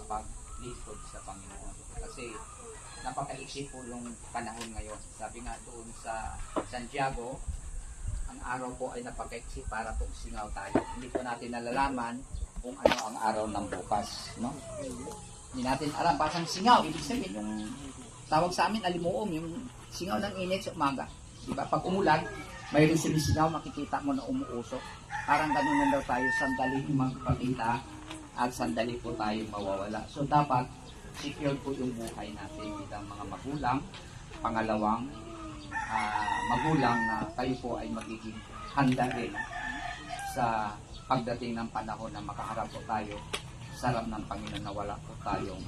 makapaglingkod sa Panginoon. Kasi napakaiksi po yung panahon ngayon. Sabi nga doon sa Santiago, ang araw po ay napakaiksi para po singaw tayo. Hindi po natin nalalaman kung ano ang araw ng bukas. No? Hindi natin alam, pasang singaw. Ibig sabihin, yung tawag sa amin, alimuom, yung singaw ng init sa umaga. Diba? Pag umulan, mayroon sinisingaw, makikita mo na umuusok. Parang ganun na daw tayo, sandali magpakita at sandali po tayo mawawala. So dapat secure po yung buhay natin bilang mga magulang. Pangalawang, magulang na kayo po ay magiging handa rin sa pagdating ng panahon na makaharap po tayo sa harap ng Panginoon na wala po tayong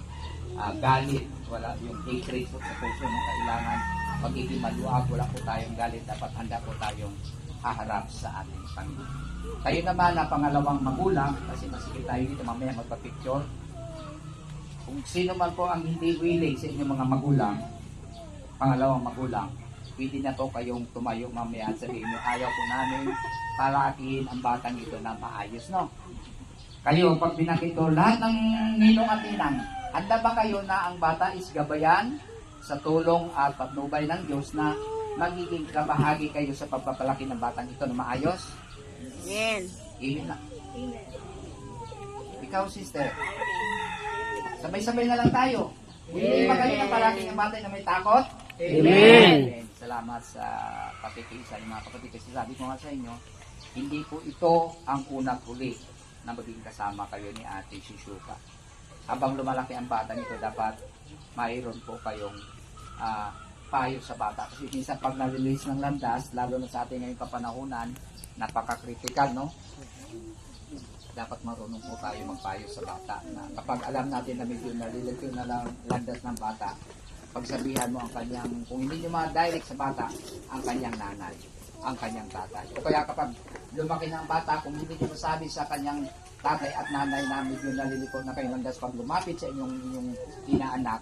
galit, wala yung hatred po sa puso na kailangan magiging maluwag, wala po tayong galit, dapat handa po tayong haharap sa ating Panginoon. Kayo naman na pangalawang magulang, kasi masigit tayo dito mamaya magpa-picture. Kung sino man po ang hindi willing sa inyong mga magulang, pangalawang magulang, pwede na po kayong tumayo mamaya at sabihin nyo, ayaw po namin palakihin ang batang ito na maayos, no? Kayo, pag binakit ko, lahat ng ninong at inang, handa ba kayo na ang bata is gabayan sa tulong at patnubay ng Diyos na magiging kabahagi kayo sa pagpapalaki ng batang ito na maayos? Amen. Amen na. Ikaw, sister. Sabay-sabay na lang tayo. Hindi ba kayo na palaki ng bata na may takot? Amen. Salamat sa pakikisa ng mga kapatid. Kasi sabi ko nga sa inyo, hindi po ito ang unang huli na maging kasama kayo ni Ate Shishuka. Habang lumalaki ang bata nito, dapat mayroon po kayong payo sa bata. Kasi minsan pag na-release ng landas, lalo na sa ating ngayong kapanahunan, napaka-critical, no? Dapat marunong po tayo magpayo sa bata. Na kapag alam natin na medyo nalilito na lang landas ng bata, pagsabihan mo ang kanyang, kung hindi nyo ma-direct sa bata, ang kanyang nanay, ang kanyang tatay. O kaya kapag lumaki ng bata, kung hindi nyo masabi sa kanyang tatay at nanay na medyo naliliko na kayo landas, pag lumapit sa inyong inaanak,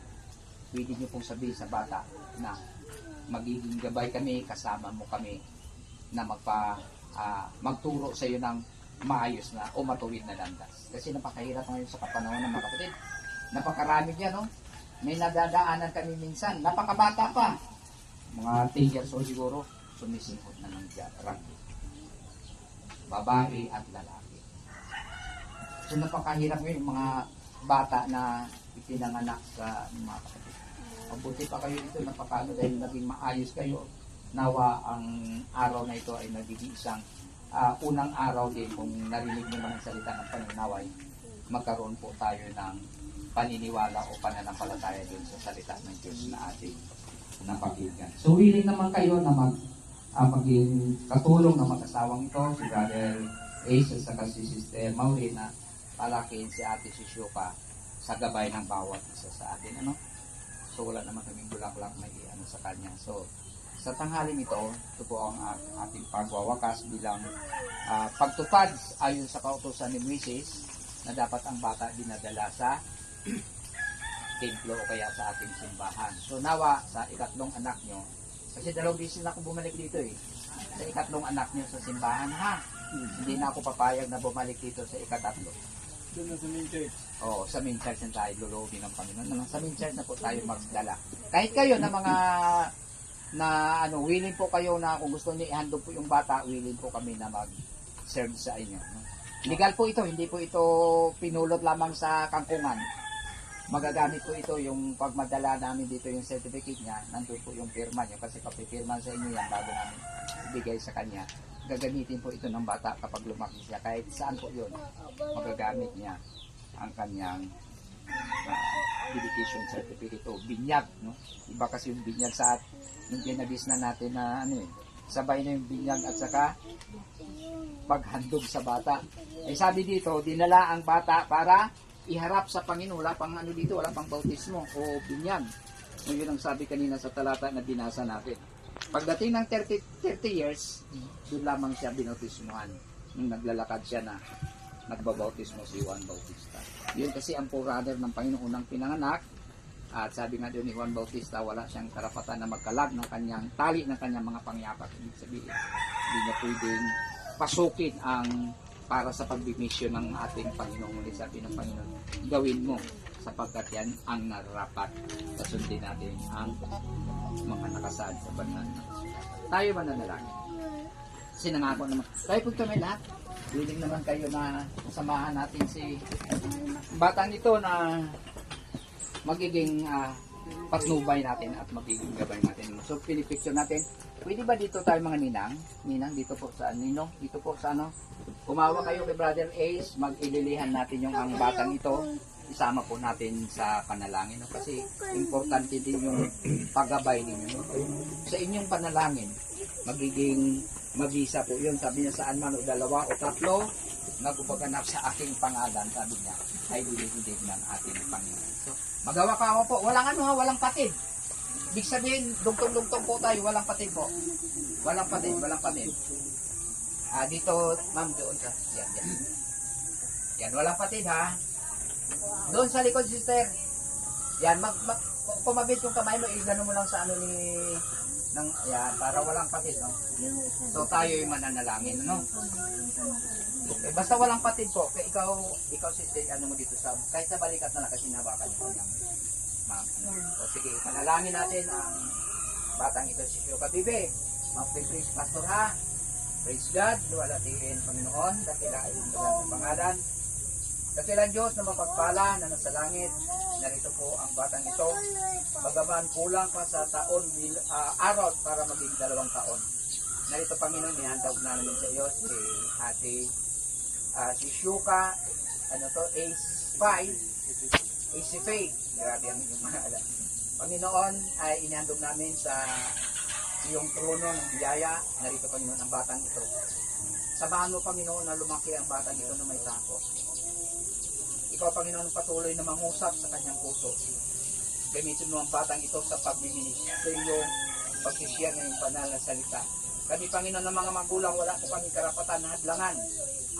pwede nyo pong sabihin sa bata na magiging gabay kami, kasama mo kami na magturo sa iyo ng maayos na o matuwid na landas. Kasi napakahirap ngayon sa kapanahon ng mga kapatid. Napakarami niya, no? May nadadaanan kami minsan, napakabata pa. Mga 10 years old siguro, sumisingkot na ng rugby. Babae at lalaki. So napakahirap ngayon mga bata na ipinanganak sa mga kapatid. Mabuti pa kayo ito, napakano dahil naging maayos kayo. Nawa ang araw na ito ay nagiging isang unang araw din kung narinig nyo man ang salita ng Panginoon, magkaroon po tayo ng paniniwala o pananampalataya din sa salita ng Diyos na ating napakinggan. So willing naman kayo na maging katulong ng mag-asawang ito, si Brother Ace at saka si Sister Maureen na palakihin si Ate Shishuka sa gabay ng bawat isa sa atin. Ano? So wala naman kaming bulaklak na i-ano sa kanya. So sa tanghaling ito po ang ating pagwawakas bilang pagtupad ayon sa kautusan ni Moises na dapat ang bata dinadala sa templo o kaya sa ating simbahan. So nawa sa ikatlong anak nyo, kasi 2 beses na ako bumalik dito sa ikatlong anak nyo sa simbahan, ha? Hindi na ako papayag na bumalik dito sa ikatatlo. Doon na sa main church. Oo, sa main church na tayo lulubin ng Panginoon. Sa main church na po tayo magdala. Kahit kayo na mga willing po kayo na kung gusto niyo i-handle po yung bata, willing po kami na mag-serve sa inyo. No? Legal po ito, hindi po ito pinulot lamang sa kangkungan. Magagamit po ito yung pagmadala namin dito yung certificate niya, nandun po yung firma niya kasi papipirma sa inyo yan bago namin ibigay sa kanya. Gagamitin po ito ng bata kapag lumaki siya, kahit saan po yun, magagamit niya ang kanyang dedication certificate o binyag, no? Iba kasi yung binyag sa yung ginabis na natin na sabay na yung binyag at saka paghandog sa bata. Eh sabi dito, dinala ang bata para iharap sa Panginoon. Wala pang dito, wala pang bautismo o binyag. So yun ang sabi kanina sa talata na binasa natin. Pagdating ng 30 years, doon lamang siya binautismuhan. Nung naglalakad siya na nagbabautismo si Juan Bautista. Yun kasi ang forefather ng Panginoon unang pinanganak. At sabi nga doon ni Juan Bautista, wala siyang karapatan na magkalag ng kanyang tali ng kanyang mga pangyapak. Ibig sabihin, hindi niya pwedeng pasukin ang para sa pagbimisyon ng ating Panginoon. Sabi ng Panginoon, gawin mo sapagkat yan ang nararapat. Sundin natin ang mga nakasaad sa banal na kasulatan. Tayo mananalangin. Kasi nangako naman. Tayo po kami lahat. Willing naman kayo na samahan natin si batang ito na magiging patnubay natin at magiging gabay natin. So, pinipicture natin. Pwede ba dito tayo mga ninang? Ninang, dito po sa Ninong, dito po sa ano? Kumawa kayo kay Brother Ace, mag-ililihan natin yung ang batang ito. Isama po natin sa panalangin. No? Kasi importante din yung paggabay ninyo. No? Sa inyong panalangin, magiging mabisa po yun. Sabi niya saan man o dalawa o tatlo, nagpaganap sa aking pangalan, sabi niya, ay dilig ng ating Panginoon. So, magawa ka ako po. Walang ano ha, walang patid. Ibig sabihin, dugtong-dugtong po tayo, walang patid po. Walang patid, walang patid. Dito, ma'am, doon sa, yan. Yan, walang patid ha. Doon sa likod, sister. Yan, pumabit yung kamay mo, igano mo lang sa ano ni, yan, para walang patid, no? So, tayo yung mananalangin, no? Okay, basta walang patid po. Kaya ikaw sister, ano mo dito sa, kahit sa balikat na lang, kasi nabakan yung kanyang ma'am. So, sige, panalangin natin ang batang ito si Shuka Bibe. Mag-praise pastor ha. Praise God, luwalatiin Panginoon, dakilain ang pangalan. Dakilang Diyos na mapagpala na nasa langit, narito po ang batang ito. Bagaman kulang pa sa taon, araw para maging 2 taon. Narito Panginoon, ihandog namin sa iyo si ate, si Shuka, Ace 5, Ace Faith. Grabe ang inyong mga alam. Panginoon, ay inihandog namin sa iyong trono ng biyaya. Narito Panginoon ang batang ito. Samahan mo Panginoon na lumaki ang batang ito na may takot. Ikaw Panginoon patuloy na mangusap sa kanyang puso. Gamitin mo ang batang ito sa pagmiministeryo, pagsisiyar ng iyong banal na salita. Kami Panginoon ng mga magulang, wala po kami karapatan na hadlangan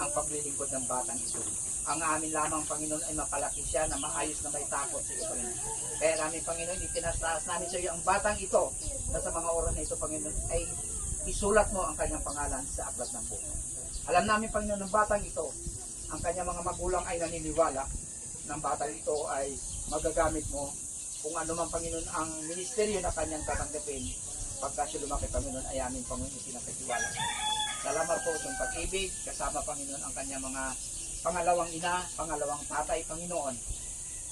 ang paglilingkod ng batang ito. Ang amin lamang Panginoon ay mapalaki siya na maayos na may takot sa iyo Panginoon. Kaya namin Panginoon, itinataas namin sa iyo ang batang ito na sa mga oras na ito Panginoon ay isulat mo ang kanyang pangalan sa aklat ng buhay. Alam namin Panginoon ng batang ito, ang kanyang mga magulang ay naniniwala ng batang ito ay magagamit mo kung ano man Panginoon ang ministeryo na kanyang tatanggapin. Pagka siya lumaki Panginoon ay amin Panginoon isinapatiwala. Salamat po sa pag-ibig, kasama Panginoon ang kanyang mga pangalawang ina, pangalawang tatay, Panginoon,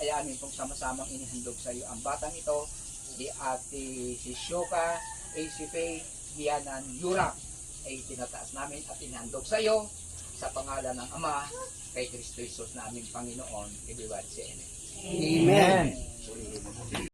ay amin pong sama-samang inihandog sa iyo ang batang ito, si Ate si Shuka, ACP, Gianan, Yura, ay tinataas namin at inihandog sa iyo sa pangalan ng Ama, kay Kristo Jesus na aming Panginoon, ibiwad si Amen.